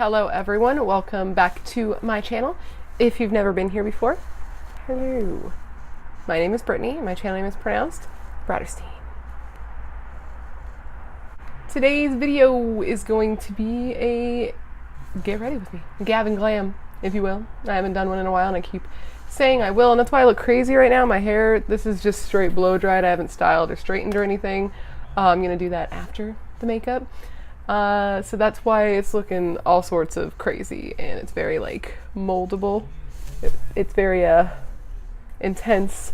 Hello everyone, welcome back to my channel. If you've never been here before, hello. My name is Brittany, and my channel name is pronounced Bratterstein. Today's video is going to be a get ready with me, Glam, if you will. I haven't done one in a while and I keep saying I will, and that's why I look crazy right now. My hair, this is just straight blow dried. I haven't styled or straightened or anything. I'm gonna do that after the makeup. So that's why it's looking all sorts of crazy, and it's very like moldable. It's very intense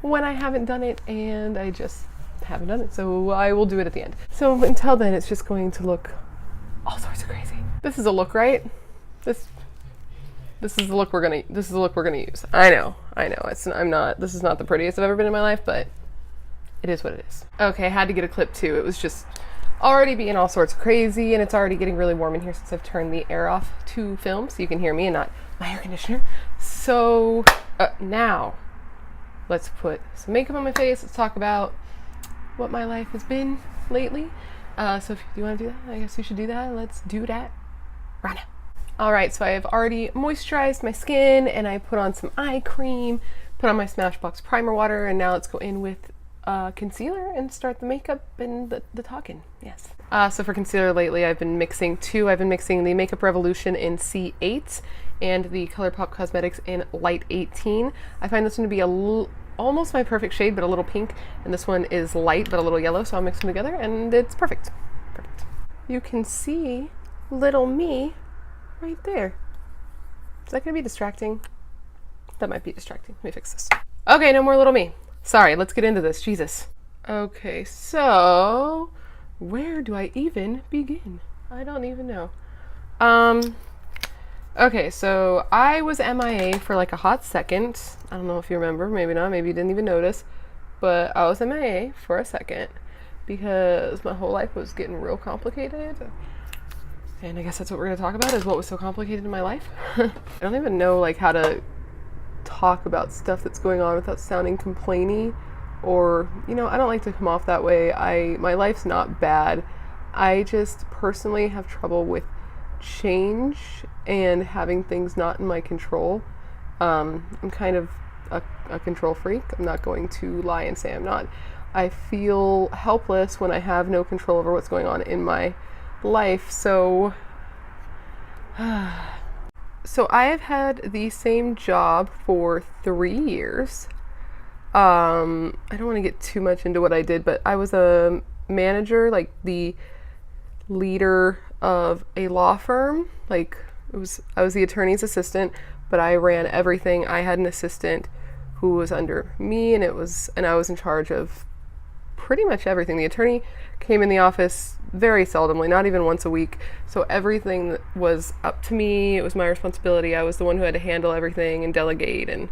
when I haven't done it, and I just haven't done it, so I will do it at the end. So until then, it's just going to look all sorts of crazy. This is a look, right? This is the look we're gonna use. I know. This is not the prettiest I've ever been in my life, but it is what it is. Okay, I had to get a clip too. It was just already being all sorts of crazy, and it's already getting really warm in here since I've turned the air off to film so you can hear me and not my air conditioner. So now let's put some makeup on my face. Let's talk about what my life has been lately. So if you want to do that, I guess we should do that. Let's do that right now. All right, so I have already moisturized my skin, and I put on some eye cream, put on my Smashbox primer water, and now let's go in with concealer and start the makeup and the talking. Yes. So for concealer lately, I've been mixing two. I've been mixing the Makeup Revolution in C8 and the ColourPop Cosmetics in Light 18. I find this one to be almost my perfect shade, but a little pink, and this one is light but a little yellow, so I'll mix them together and it's perfect. Perfect. You can see little me right there. Is that gonna be distracting? That might be distracting. Let me fix this. Okay, no more little me. Sorry, let's get into this. Jesus. Okay, so where do I even begin? I don't even know. Okay, so I was MIA for like a hot second. I don't know if you remember, maybe not, maybe you didn't even notice, but I was MIA for a second because my whole life was getting real complicated. And I guess that's what we're gonna talk about, is what was so complicated in my life. I don't even know like how to talk about stuff that's going on without sounding complainy, or I don't like to come off that way. My life's not bad. I just personally have trouble with change and having things not in my control. I'm kind of a control freak. I'm not going to lie and say I'm not. I feel helpless when I have no control over what's going on in my life. So I have had the same job for 3 years. I don't want to get too much into what I did, but I was a manager, like the leader of a law firm. I was the attorney's assistant, but I ran everything. I had an assistant who was under me, and I was in charge of pretty much everything. The attorney came in the office very seldomly, not even once a week, so everything was up to me. It was my responsibility. I was the one who had to handle everything and delegate and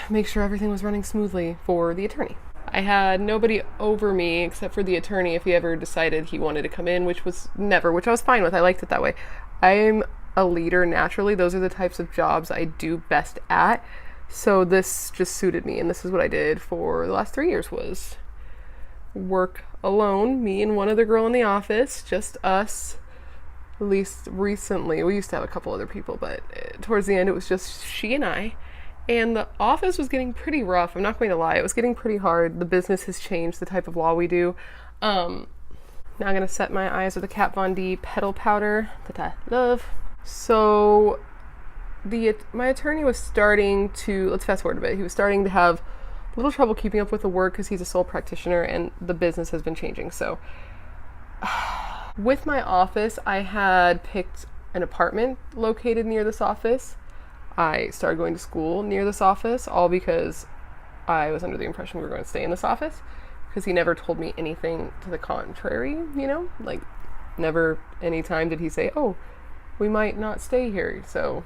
make sure everything was running smoothly for the attorney. I had nobody over me except for the attorney if he ever decided he wanted to come in, which was never, which I was fine with. I liked it that way. I'm a leader naturally. Those are the types of jobs I do best at. So this just suited me, and this is what I did for the last 3 years, was work alone, me and one other girl in the office, just us. At least recently. We used to have a couple other people, but towards the end it was just she and I. And the office was getting pretty rough. I'm not going to lie. It was getting pretty hard. The business has changed, the type of law we do. Now I'm going to set my eyes with a Kat Von D petal powder that I love. So my attorney was starting to, let's fast forward a bit, he was starting to have a little trouble keeping up with the work because he's a sole practitioner and the business has been changing. So with my office, I had picked an apartment located near this office. I started going to school near this office, all because I was under the impression we were going to stay in this office, because he never told me anything to the contrary, like never any time did he say, oh, we might not stay here. So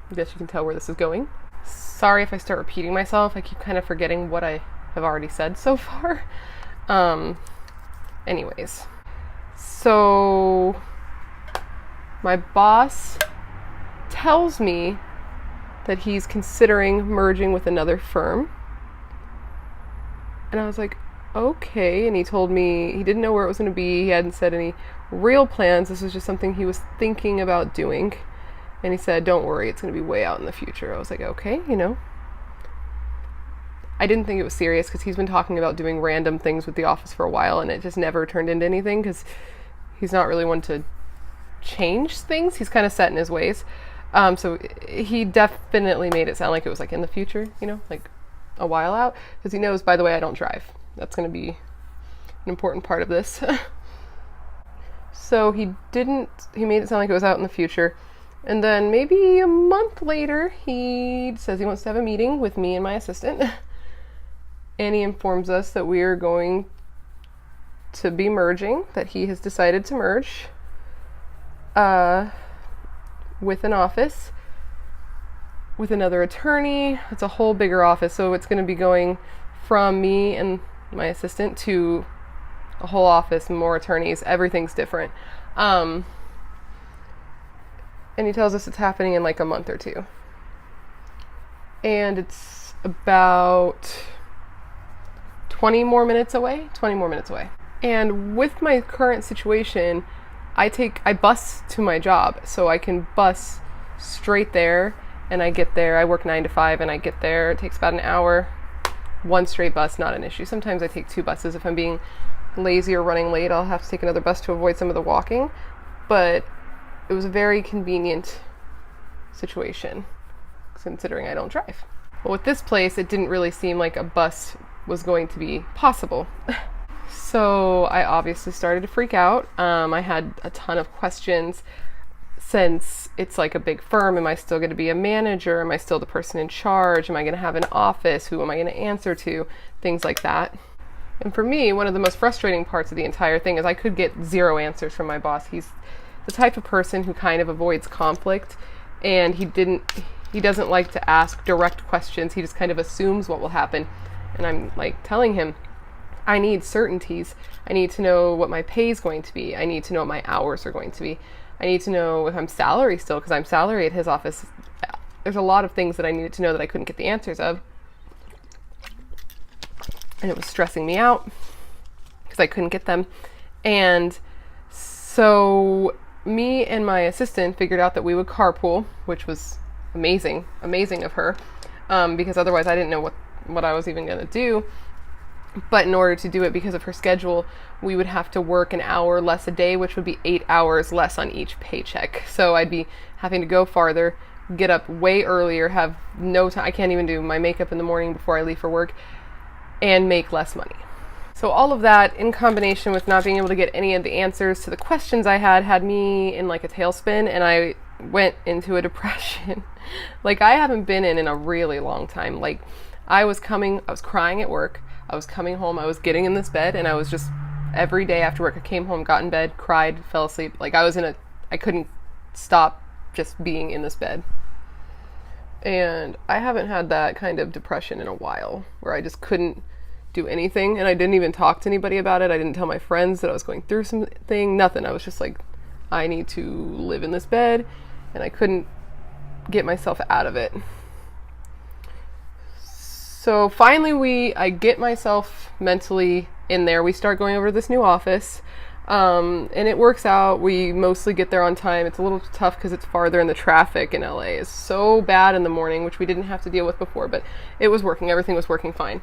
I guess you can tell where this is going. Sorry if I start repeating myself. I keep kind of forgetting what I have already said so far. Anyways, so my boss tells me that he's considering merging with another firm. And I was like, okay. And he told me he didn't know where it was going to be. He hadn't said any real plans. This was just something he was thinking about doing. And he said, don't worry, it's going to be way out in the future. I was like, okay, I didn't think it was serious because he's been talking about doing random things with the office for a while, and it just never turned into anything because he's not really one to change things. He's kind of set in his ways. So he definitely made it sound like it was like in the future, like a while out, because he knows, by the way, I don't drive. That's going to be an important part of this. So he made it sound like it was out in the future. And then maybe a month later, he says he wants to have a meeting with me and my assistant. And he informs us that we are going to be merging, that he has decided to merge with an office, with another attorney. It's a whole bigger office, so it's going to be going from me and my assistant to a whole office, more attorneys, everything's different. And he tells us it's happening in like a month or two. And it's about 20 more minutes away. And with my current situation, I bus to my job, so I can bus straight there, and I get there. I work 9 to 5, and I get there. It takes about an hour. One straight bus, not an issue. Sometimes I take 2 buses. If I'm being lazy or running late, I'll have to take another bus to avoid some of the walking. But it was a very convenient situation, considering I don't drive. But with this place, it didn't really seem like a bus was going to be possible. So I obviously started to freak out. I had a ton of questions. Since it's like a big firm, am I still going to be a manager? Am I still the person in charge? Am I going to have an office? Who am I going to answer to? Things like that. And for me, one of the most frustrating parts of the entire thing is I could get 0 answers from my boss. He's the type of person who kind of avoids conflict, and he doesn't like to ask direct questions. He just kind of assumes what will happen. And I'm like telling him, I need certainties. I need to know what my pay is going to be. I need to know what my hours are going to be. I need to know if I'm salary still, because I'm salary at his office. There's a lot of things that I needed to know that I couldn't get the answers of. And it was stressing me out because I couldn't get them. And so me and my assistant figured out that we would carpool, which was amazing of her, because otherwise I didn't know what I was even going to do. But in order to do it, because of her schedule, we would have to work an hour less a day, which would be 8 hours less on each paycheck. So I'd be having to go farther, get up way earlier, have no time. I can't even do my makeup in the morning before I leave for work, and make less money. So all of that, in combination with not being able to get any of the answers to the questions I had me in like a tailspin, and I went into a depression like I haven't been in a really long time. Like I was crying at work. I was coming home, I was getting in this bed, and I was just, every day after work, I came home, got in bed, cried, fell asleep. Like I couldn't stop just being in this bed. And I haven't had that kind of depression in a while, where I just couldn't do anything, and I didn't even talk to anybody about it. I didn't tell my friends that I was going through something, nothing. I was just like, I need to live in this bed, and I couldn't get myself out of it. So finally I get myself mentally in there. We start going over to this new office, and it works out. We mostly get there on time. It's a little tough because it's farther, and the traffic in LA is so bad in the morning, which we didn't have to deal with before, but it was working. Everything was working fine.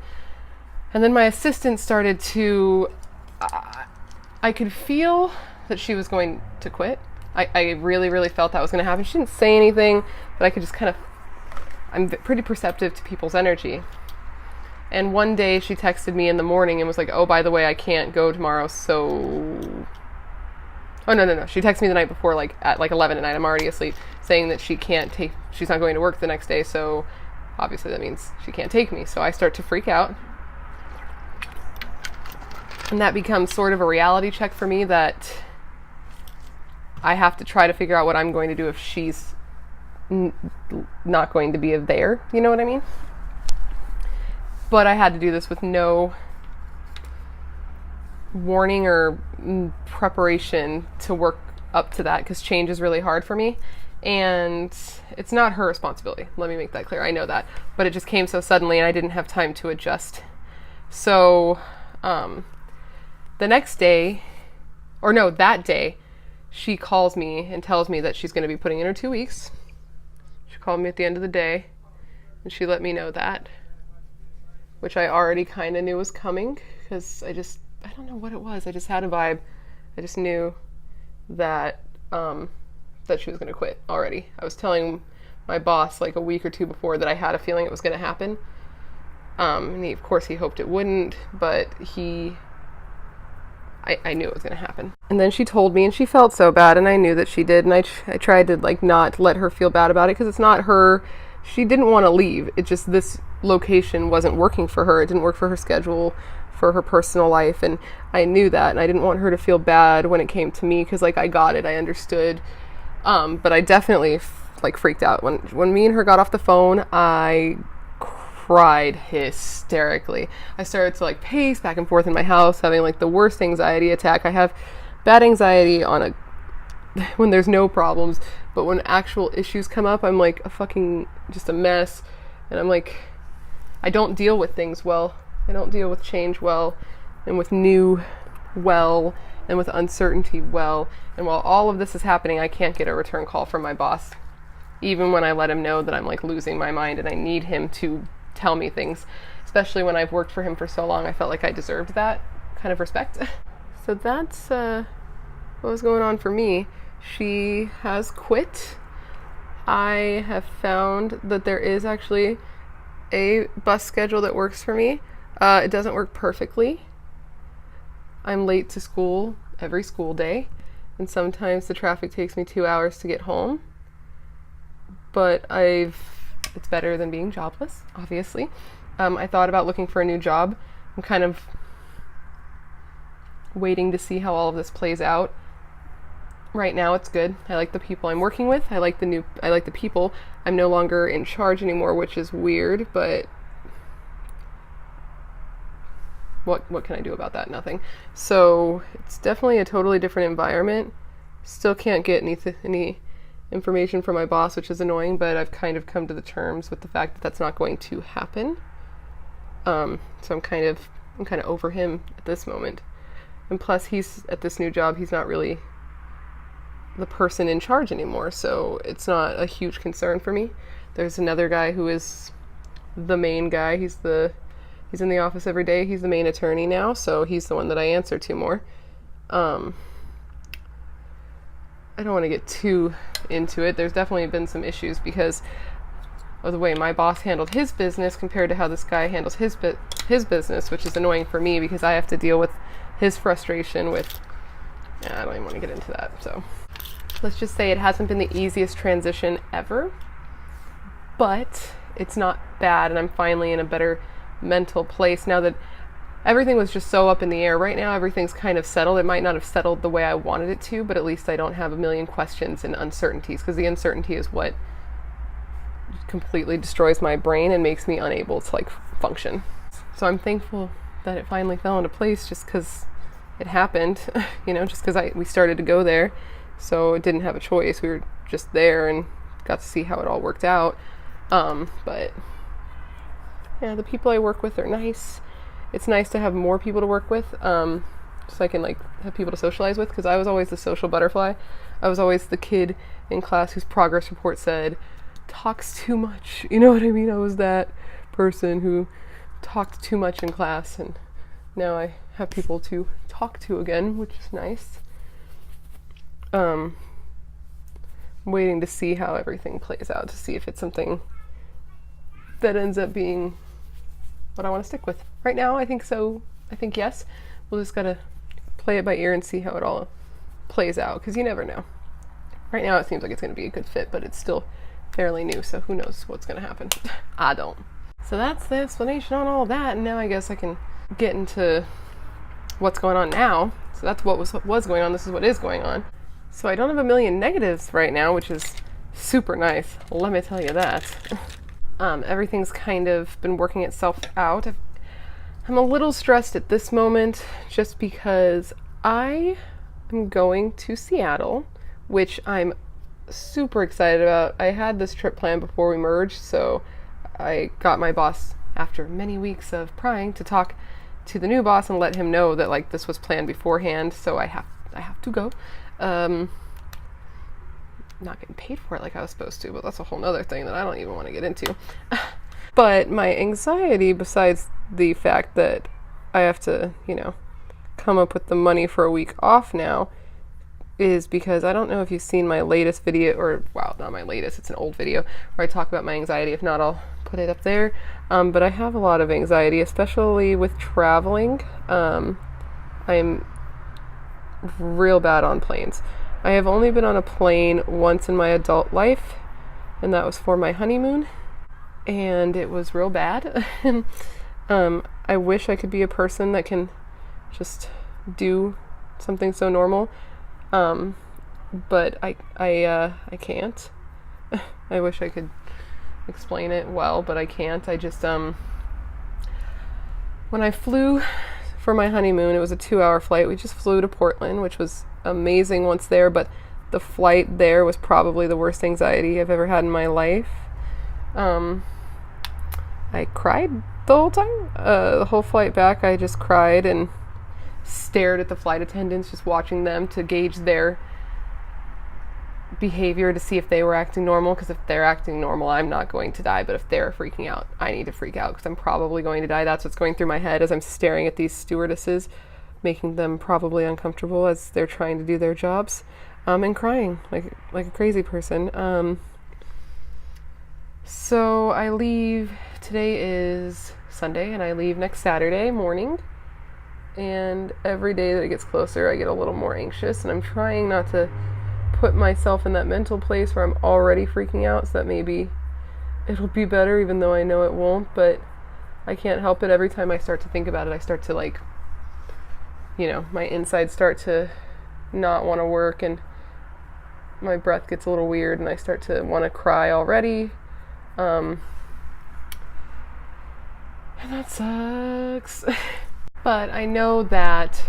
And then my assistant started to, I could feel that she was going to quit. I really, really felt that was going to happen. She didn't say anything, but I could just I'm pretty perceptive to people's energy. And one day she texted me in the morning and was like, oh, by the way, I can't go tomorrow, so... Oh, no. She texted me the night before, like, at like 11 at night. I'm already asleep, saying that she's not going to work the next day, so obviously that means she can't take me. So I start to freak out. And that becomes sort of a reality check for me that I have to try to figure out what I'm going to do if she's not going to be there. You know what I mean? But I had to do this with no warning or preparation to work up to that, because change is really hard for me, and it's not her responsibility. Let me make that clear. I know that, but it just came so suddenly and I didn't have time to adjust. So the next day, or no, that day, she calls me and tells me that she's going to be putting in her 2 weeks. She called me at the end of the day, and she let me know that, which I already kind of knew was coming, because I don't know what it was. I just had a vibe. I just knew that that she was going to quit already. I was telling my boss like a week or two before that I had a feeling it was going to happen. And of course he hoped it wouldn't, but I knew it was going to happen. And then she told me, and she felt so bad, and I knew that she did, and I tried to like not let her feel bad about it, because it's not her. She didn't want to leave. It just, this location wasn't working for her. It didn't work for her schedule, for her personal life, and I knew that, and I didn't want her to feel bad when it came to me, because like I got it, I understood, but I definitely like freaked out when me and her got off the phone. I cried hysterically. I started to like pace back and forth in my house, having like the worst anxiety attack. I have bad anxiety when there's no problems, but when actual issues come up, I'm like just a mess, and I'm like, I don't deal with things well. I don't deal with change well, and with new well, and with uncertainty well. And while all of this is happening, I can't get a return call from my boss, even when I let him know that I'm like losing my mind and I need him to tell me things, especially when I've worked for him for so long. I felt like I deserved that kind of respect. So that's what was going on for me. She has quit. I have found that there is actually a bus schedule that works for me. It doesn't work perfectly. I'm late to school every school day, and sometimes the traffic takes me 2 hours to get home. But it's better than being jobless, obviously. I thought about looking for a new job. I'm kind of waiting to see how all of this plays out. Right now it's good. I like the people I'm working with. I like the people. I'm no longer in charge anymore, which is weird, but what can I do about that? Nothing. So it's definitely a totally different environment. Still can't get any information from my boss, which is annoying, but I've kind of come to the terms with the fact that that's not going to happen. So I'm kind of over him at this moment. And plus, he's at this new job, he's not really the person in charge anymore, so it's not a huge concern for me. There's another guy who is the main guy. He's in the office every day. He's the main attorney now, so he's the one that I answer to more. I don't want to get too into it. There's definitely been some issues because of the way my boss handled his business compared to how this guy handles his business, which is annoying for me because I have to deal with his frustration with, I don't even want to get into that. So let's just say it hasn't been the easiest transition ever, but it's not bad, and I'm finally in a better mental place now that everything was just so up in the air. Right now everything's kind of settled. It might not have settled the way I wanted it to, but at least I don't have a million questions and uncertainties, because the uncertainty is what completely destroys my brain and makes me unable to like function. So I'm thankful that it finally fell into place, just because it happened, just because we started to go there, so it didn't have a choice. We were just there and got to see how it all worked out. But yeah, the people I work with are nice. It's nice to have more people to work with, so I can like have people to socialize with, because I was always the social butterfly. I was always the kid in class whose progress report said, talks too much. You know what I mean? I was that person who talked too much in class, and now I have people to talk to again, which is nice. I'm waiting to see how everything plays out, to see if it's something that ends up being what I want to stick with. Right now, I think so. I think yes. We'll just gotta play it by ear and see how it all plays out, because you never know. Right now, it seems like it's going to be a good fit, but it's still fairly new, so who knows what's going to happen. I don't. So that's the explanation on all that, and now I guess I can get into what's going on now. So that's what was going on. This is what is going on. So I don't have a million negatives right now, which is super nice. Let me tell you that. Everything's kind of been working itself out. I'm a little stressed at this moment just because I am going to Seattle, which I'm super excited about. I had this trip planned before we merged, so I got my boss, after many weeks of prying, to talk to the new boss and let him know that like this was planned beforehand, so I I have to go. Not getting paid for it like I was supposed to, but that's a whole nother thing that I don't even want to get into. But my anxiety, besides the fact that I have to, you know, come up with the money for a week off now, is because I don't know if you've seen my latest video, or, wow, not my latest, it's an old video, where I talk about my anxiety. If not, I'll put it up there. But I have a lot of anxiety, especially with traveling. I'm real bad on planes. I have only been on a plane once in my adult life, and that was for my honeymoon, and it was real bad. I wish I could be a person that can just do something so normal, but I can't. I wish I could explain it well, but I can't. I just, when I flew for my honeymoon, it was a 2-hour flight. We just flew to Portland, which was amazing once there, but the flight there was probably the worst anxiety I've ever had in my life. I cried the whole time. The whole flight back, I just cried and stared at the flight attendants, just watching them to gauge their behavior to see if they were acting normal, because if they're acting normal, I'm not going to die, but if they're freaking out, I need to freak out because I'm probably going to die. That's what's going through my head as I'm staring at these stewardesses, making them probably uncomfortable as they're trying to do their jobs, and crying like a crazy person. So I leave, today is Sunday, and I leave next Saturday morning, and every day that it gets closer, I get a little more anxious, and I'm trying not to put myself in that mental place where I'm already freaking out, so that maybe it'll be better, even though I know it won't. But I can't help it. Every time I start to think about it, I start to, like, you know, my insides start to not want to work, and my breath gets a little weird, and I start to want to cry already. And that sucks. But I know that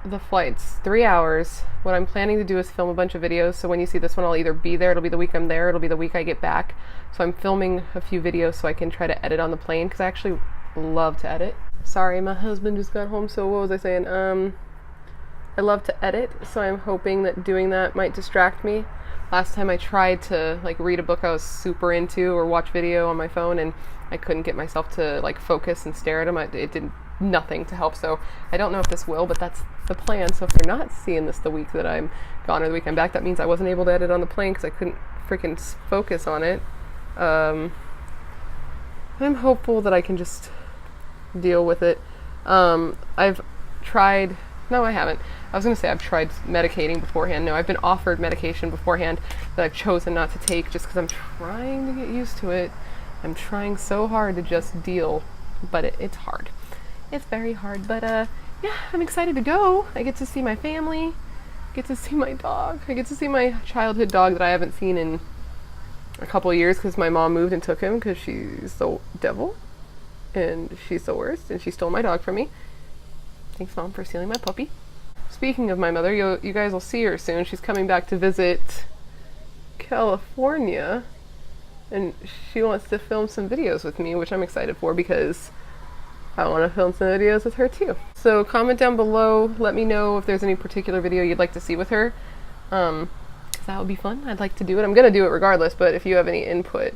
the flight's 3 hours. What I'm planning to do is film a bunch of videos, so when you see this one, I'll either be there, it'll be the week I'm there, it'll be the week I get back. So I'm filming a few videos so I can try to edit on the plane, because I actually love to edit. Sorry, my husband just got home, so what was I saying? I love to edit, so I'm hoping that doing that might distract me. Last time I tried to, like, read a book I was super into or watch video on my phone, and I couldn't get myself to, like, focus and stare at them. It did nothing to help, so I don't know if this will, but that's the plan. So if you're not seeing this the week that I'm gone or the week I'm back, that means I wasn't able to edit on the plane because I couldn't freaking focus on it. I'm hopeful that I can just deal with it. I've tried, no I haven't, I was going to say I've tried medicating beforehand. No, I've been offered medication beforehand that I've chosen not to take just because I'm trying to get used to it. I'm trying so hard to just deal, but it's hard. It's very hard, but yeah, I'm excited to go. I get to see my family, get to see my dog. I get to see my childhood dog that I haven't seen in a couple of years because my mom moved and took him because she's the devil and she's the worst, and she stole my dog from me. Thanks, Mom, for stealing my puppy. Speaking of my mother, you guys will see her soon. She's coming back to visit California, and she wants to film some videos with me, which I'm excited for because I want to film some videos with her too. So comment down below, let me know if there's any particular video you'd like to see with her, because that would be fun. I'd like to do it. I'm going to do it regardless, but if you have any input,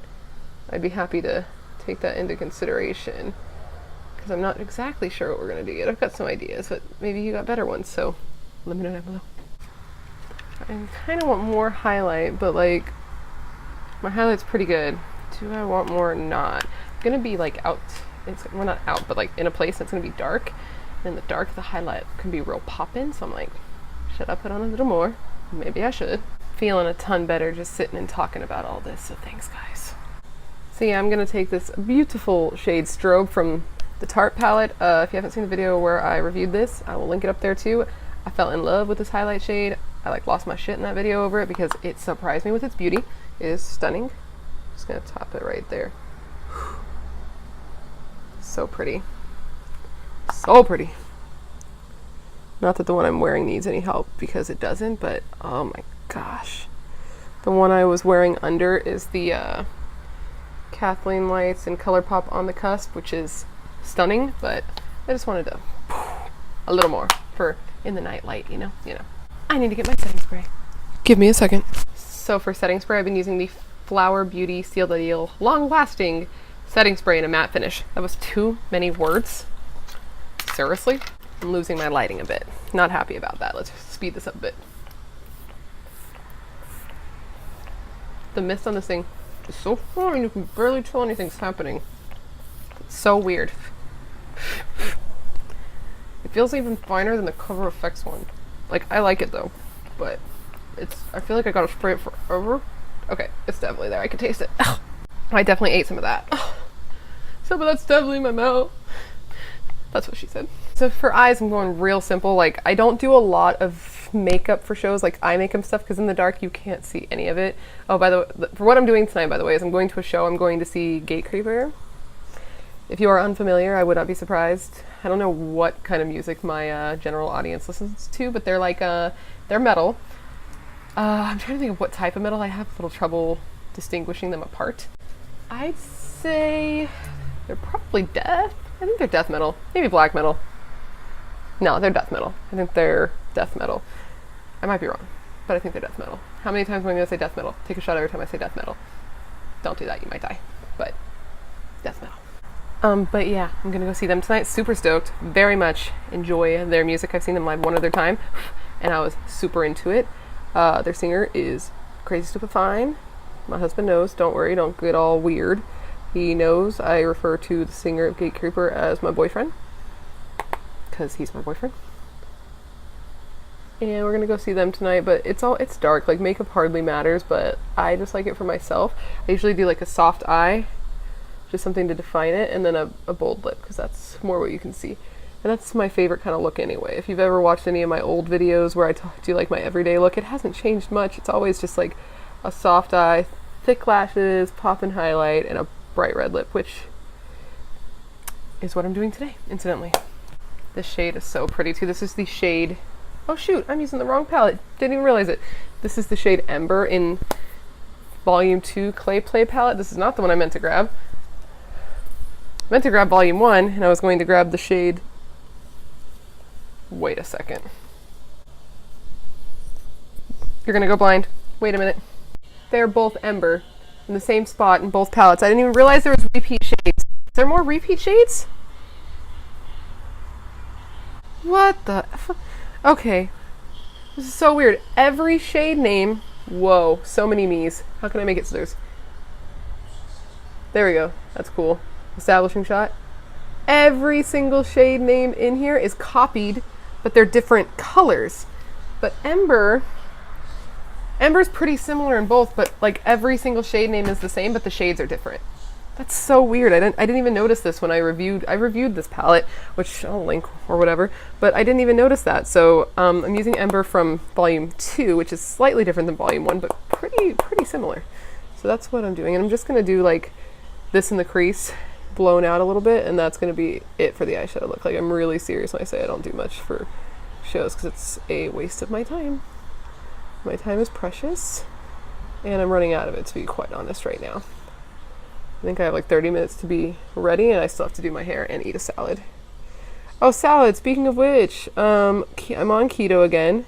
I'd be happy to take that into consideration, because I'm not exactly sure what we're going to do yet. I've got some ideas, but maybe you got better ones, so let me know down below. I kind of want more highlight, but like, my highlight's pretty good. Do I want more or not? I'm going to be like out, we're not out, but like in a place that's going to be dark. And in the dark, the highlight can be real poppin', so I'm like, should I put on a little more? Maybe I should. Feeling a ton better just sitting and talking about all this, so thanks guys. So yeah, I'm going to take this beautiful shade Strobe from the Tarte palette. If you haven't seen the video where I reviewed this, I will link it up there too. I fell in love with this highlight shade. I like lost my shit in that video over it because it surprised me with its beauty. It is stunning. Just going to top it right there. So pretty. So pretty. Not that the one I'm wearing needs any help, because it doesn't, but oh my gosh. The one I was wearing under is the Kathleen Lights and ColourPop On The Cusp, which is stunning, but I just wanted to a little more for in the night light, you know. I need to get my setting spray. Give me a second. So for setting spray, I've been using the Flower Beauty Seal the Deal Long Lasting Setting Spray in a matte finish. That was too many words. Seriously? I'm losing my lighting a bit. Not happy about that. Let's speed this up a bit. The mist on this thing is so fine, you can barely tell anything's happening. It's so weird. It feels even finer than the Cover Effects one. Like, I like it though, but I feel like I gotta spray it forever. Okay, it's definitely there. I can taste it. I definitely ate some of that. Some of that's definitely in my mouth. That's what she said. So for eyes, I'm going real simple. Like, I don't do a lot of makeup for shows, like eye makeup stuff, because in the dark you can't see any of it. Oh, by the way, for what I'm doing tonight, by the way, is I'm going to a show. I'm going to see Gatecreeper. If you are unfamiliar, I would not be surprised. I don't know what kind of music my general audience listens to, but they're like, they're metal. I'm trying to think of what type of metal. I have a little trouble distinguishing them apart. I'd say they're probably death. I think they're death metal. Maybe black metal. No, they're death metal. I think they're death metal. I might be wrong, but I think they're death metal. How many times am I going to say death metal? Take a shot every time I say death metal. Don't do that, you might die. But death metal. But yeah, I'm going to go see them tonight. Super stoked. Very much enjoy their music. I've seen them live one other time, and I was super into it. Their singer is Crazy Stupid Fine. My husband knows. Don't worry, don't get all weird. He knows I refer to the singer of Gatecreeper as my boyfriend, because he's my boyfriend. And we're gonna go see them tonight, but it's dark. Like, makeup hardly matters, but I just like it for myself. I usually do like a soft eye, just something to define it, and then a bold lip, because that's more what you can see. And that's my favorite kind of look anyway. If you've ever watched any of my old videos where I do like my everyday look, it hasn't changed much. It's always just like a soft eye, thick lashes, pop and highlight, and a bright red lip, which is what I'm doing today, incidentally. This shade is so pretty too. This is the shade, oh shoot, I'm using the wrong palette. Didn't even realize it. This is the shade Ember in Volume 2 Clay Play palette. This is not the one I meant to grab. I meant to grab Volume 1, and I was going to grab the shade, wait a second. You're gonna go blind. Wait a minute. They're both Ember in the same spot in both palettes. I didn't even realize there was repeat shades. Is there more repeat shades? What the F? Okay. This is so weird. Every shade name. Whoa, so many me's. How can I make it scissors? There we go. That's cool. Establishing shot. Every single shade name in here is copied, but they're different colors. But Ember's pretty similar in both, but like every single shade name is the same, but the shades are different. That's so weird. I didn't even notice this when I reviewed this palette, which I'll link or whatever, but I didn't even notice that. So I'm using Ember from Volume 2, which is slightly different than Volume 1, but pretty similar. So that's what I'm doing, and I'm just gonna do like this in the crease, blown out a little bit, and that's gonna be it for the eyeshadow look. Like, I'm really serious when I say I don't do much for shows, because it's a waste of my time. My time is precious, and I'm running out of it, to be quite honest, right now. I think I have like 30 minutes to be ready, and I still have to do my hair and eat a salad. Oh, salad, speaking of which, I'm on keto again,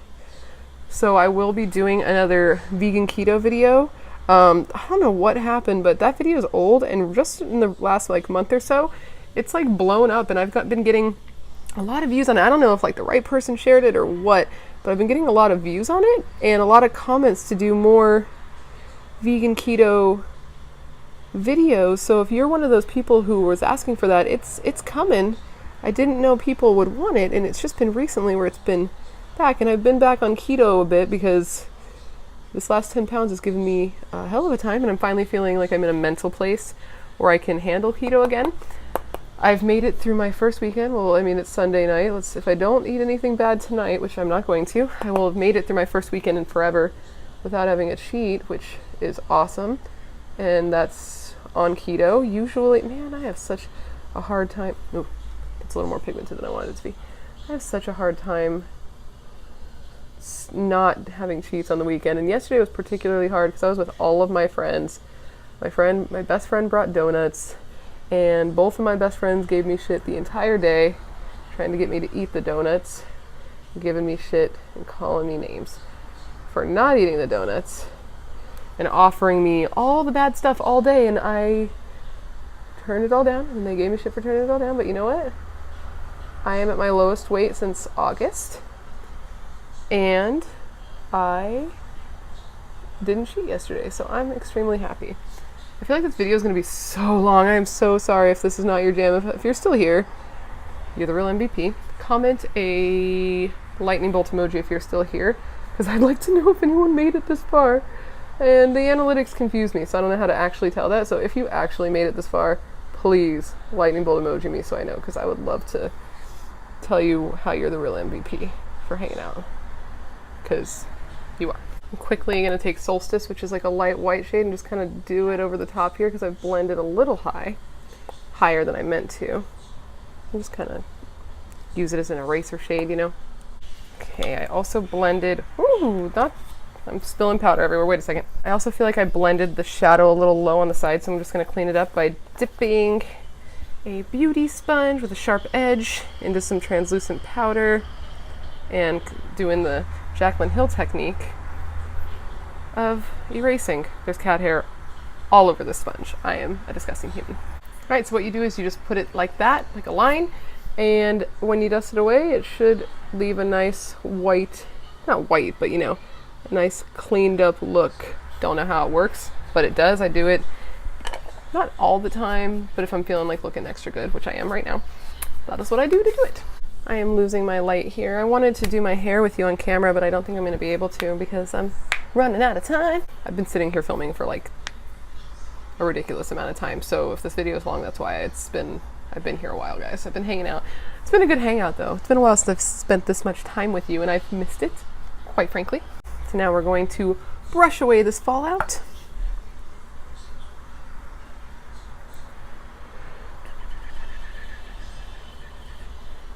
so I will be doing another vegan keto video. I don't know what happened, but that video is old, and just in the last like month or so, it's like blown up, and I've been getting a lot of views on it. I don't know if like the right person shared it or what, but I've been getting a lot of views on it and a lot of comments to do more vegan keto videos. So if you're one of those people who was asking for that, it's coming. I didn't know people would want it, and it's just been recently where it's been back, and I've been back on keto a bit because this last 10 pounds has given me a hell of a time, and I'm finally feeling like I'm in a mental place where I can handle keto again. I've made it through my first weekend. Well, I mean, it's Sunday night. If I don't eat anything bad tonight, which I'm not going to, I will have made it through my first weekend in forever without having a cheat, which is awesome. And that's on keto. Usually, man, I have such a hard time. Ooh, it's a little more pigmented than I wanted it to be. I have such a hard time not having cheats on the weekend. And yesterday was particularly hard because I was with all of my friends. My best friend brought donuts, and both of my best friends gave me shit the entire day trying to get me to eat the donuts. giving me shit and calling me names for not eating the donuts and offering me all the bad stuff all day, and I turned it all down, and they gave me shit for turning it all down. But you know what? I am at my lowest weight since August, and I didn't cheat yesterday, so I'm extremely happy. I feel like this video is going to be so long. I am so sorry if this is not your jam. If you're still here, you're the real MVP. Comment a lightning bolt emoji if you're still here, because I'd like to know if anyone made it this far. And the analytics confuse me, so I don't know how to actually tell that. So if you actually made it this far, please lightning bolt emoji me so I know, because I would love to tell you how you're the real MVP for hanging out, because you are. I'm quickly going to take Solstice, which is like a light white shade, and just kind of do it over the top here, because I've blended a little higher than I meant to. I'm just kind of use it as an eraser shade, you know. Okay, I also blended, I'm spilling powder everywhere. Wait a second. I also feel like I blended the shadow a little low on the side, so I'm just going to clean it up by dipping a beauty sponge with a sharp edge into some translucent powder and doing the Jaclyn Hill technique of erasing. There's cat hair all over the sponge. I am a disgusting human. Alright, so what you do is you just put it like that, like a line, and when you dust it away, it should leave a nice white, not white, but you know, a nice cleaned up look. Don't know how it works, but it does. I do it not all the time, but if I'm feeling like looking extra good, which I am right now, that is what I do to do it. I am losing my light here. I wanted to do my hair with you on camera, but I don't think I'm going to be able to because I'm running out of time. I've been sitting here filming for like a ridiculous amount of time, so if this video is long, that's why. I've been here a while, guys. I've been hanging out. It's been a good hangout, though. It's been a while since I've spent this much time with you, and I've missed it, quite frankly. So now we're going to brush away this fallout.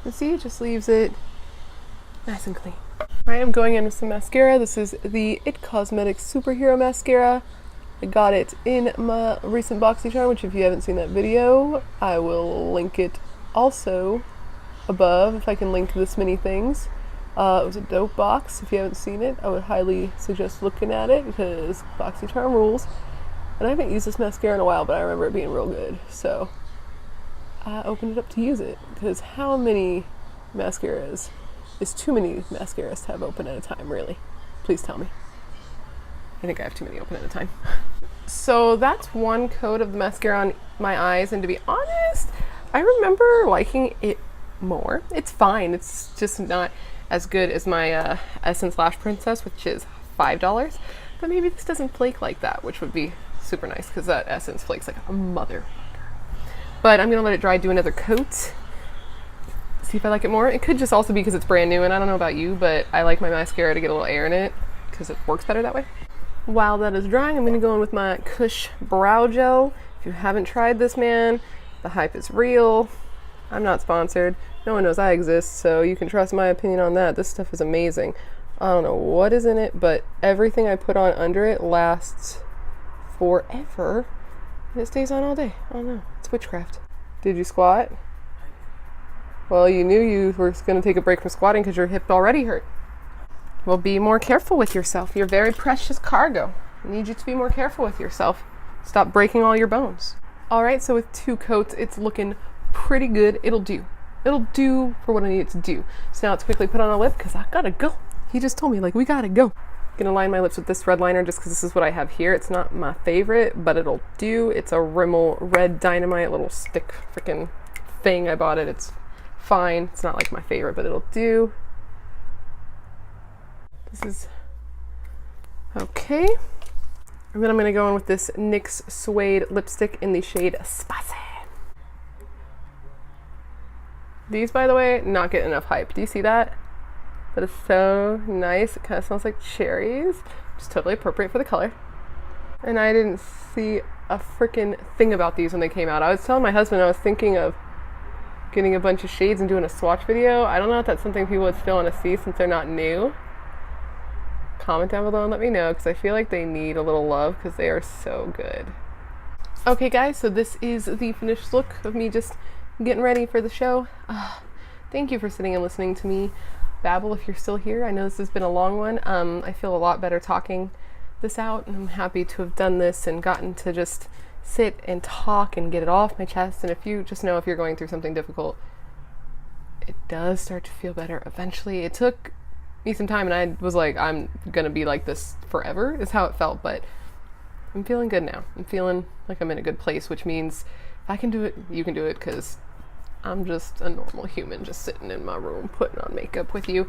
You see, it just leaves it nice and clean. Alright, I'm going in with some mascara. This is the It Cosmetics Superhero Mascara. I got it in my recent BoxyCharm, which if you haven't seen that video, I will link it also above if I can link this many things. It was a dope box. If you haven't seen it, I would highly suggest looking at it because BoxyCharm rules. And I haven't used this mascara in a while, but I remember it being real good. So I opened it up to use it because how many mascaras is too many mascaras to have open at a time, really? Please tell me. I think I have too many open at a time. So that's one coat of the mascara on my eyes, and to be honest, I remember liking it more. It's fine. It's just not as good as my Essence Lash Princess, which is $5. But maybe this doesn't flake like that, which would be super nice because that Essence flakes like a mother. But I'm gonna let it dry, do another coat, see if I like it more. It could just also be because it's brand new, and I don't know about you, but I like my mascara to get a little air in it because it works better that way. While that is drying, I'm going to go in with my Kush Brow Gel. If you haven't tried this, man, the hype is real. I'm not sponsored. No one knows I exist, so you can trust my opinion on that. This stuff is amazing. I don't know what is in it, but everything I put on under it lasts forever, and it stays on all day. I don't know. It's witchcraft. Did you squat? Well, you knew you were going to take a break from squatting because your hip already hurt. Well, be more careful with yourself. You're very precious cargo. I need you to be more careful with yourself. Stop breaking all your bones. All right, so with 2 coats, it's looking pretty good. It'll do. It'll do for what I need it to do. So now let's quickly put on a lip because I gotta go. He just told me, like, we gotta go. Gonna line my lips with this red liner just because this is what I have here. It's not my favorite, but it'll do. It's a Rimmel Red Dynamite little stick freaking thing. I bought it. It's fine. It's not like my favorite, but it'll do. This is okay. And then I'm going to go in with this NYX Suede lipstick in the shade Spicy. These, by the way, not getting enough hype. Do you see that? That is so nice. It kind of smells like cherries, which is totally appropriate for the color. And I didn't see a freaking thing about these when they came out. I was telling my husband I was thinking of getting a bunch of shades and doing a swatch video. I don't know if that's something people would still want to see since they're not new. Comment down below and let me know because I feel like they need a little love because they are so good. Okay guys, so this is the finished look of me just getting ready for the show. Thank you for sitting and listening to me babble if you're still here. I know this has been a long one. I feel a lot better talking this out, and I'm happy to have done this and gotten to just sit and talk and get it off my chest. And if you just know if you're going through something difficult, it does start to feel better eventually. It took me some time, and I was like, I'm gonna be like this forever, is how it felt, but I'm feeling good now. I'm feeling like I'm in a good place, which means if I can do it, you can do it, because I'm just a normal human just sitting in my room putting on makeup with you.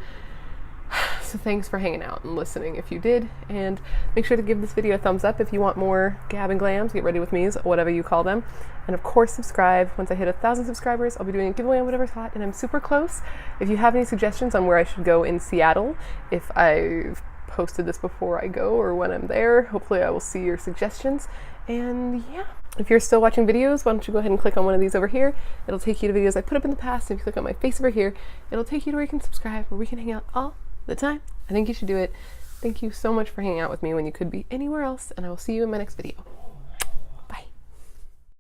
So thanks for hanging out and listening if you did, and make sure to give this video a thumbs up if you want more Gab and Glams, Get Ready With Me's, whatever you call them. And of course subscribe. Once I hit 1,000 subscribers, I'll be doing a giveaway on whatever's hot, and I'm super close. If you have any suggestions on where I should go in Seattle, if I've posted this before I go or when I'm there, hopefully I will see your suggestions. And yeah, if you're still watching videos, why don't you go ahead and click on one of these over here. It'll take you to videos I put up in the past. If you click on my face over here, it'll take you to where you can subscribe, where we can hang out all the time. I think you should do it. Thank you so much for hanging out with me when you could be anywhere else, and I will see you in my next video.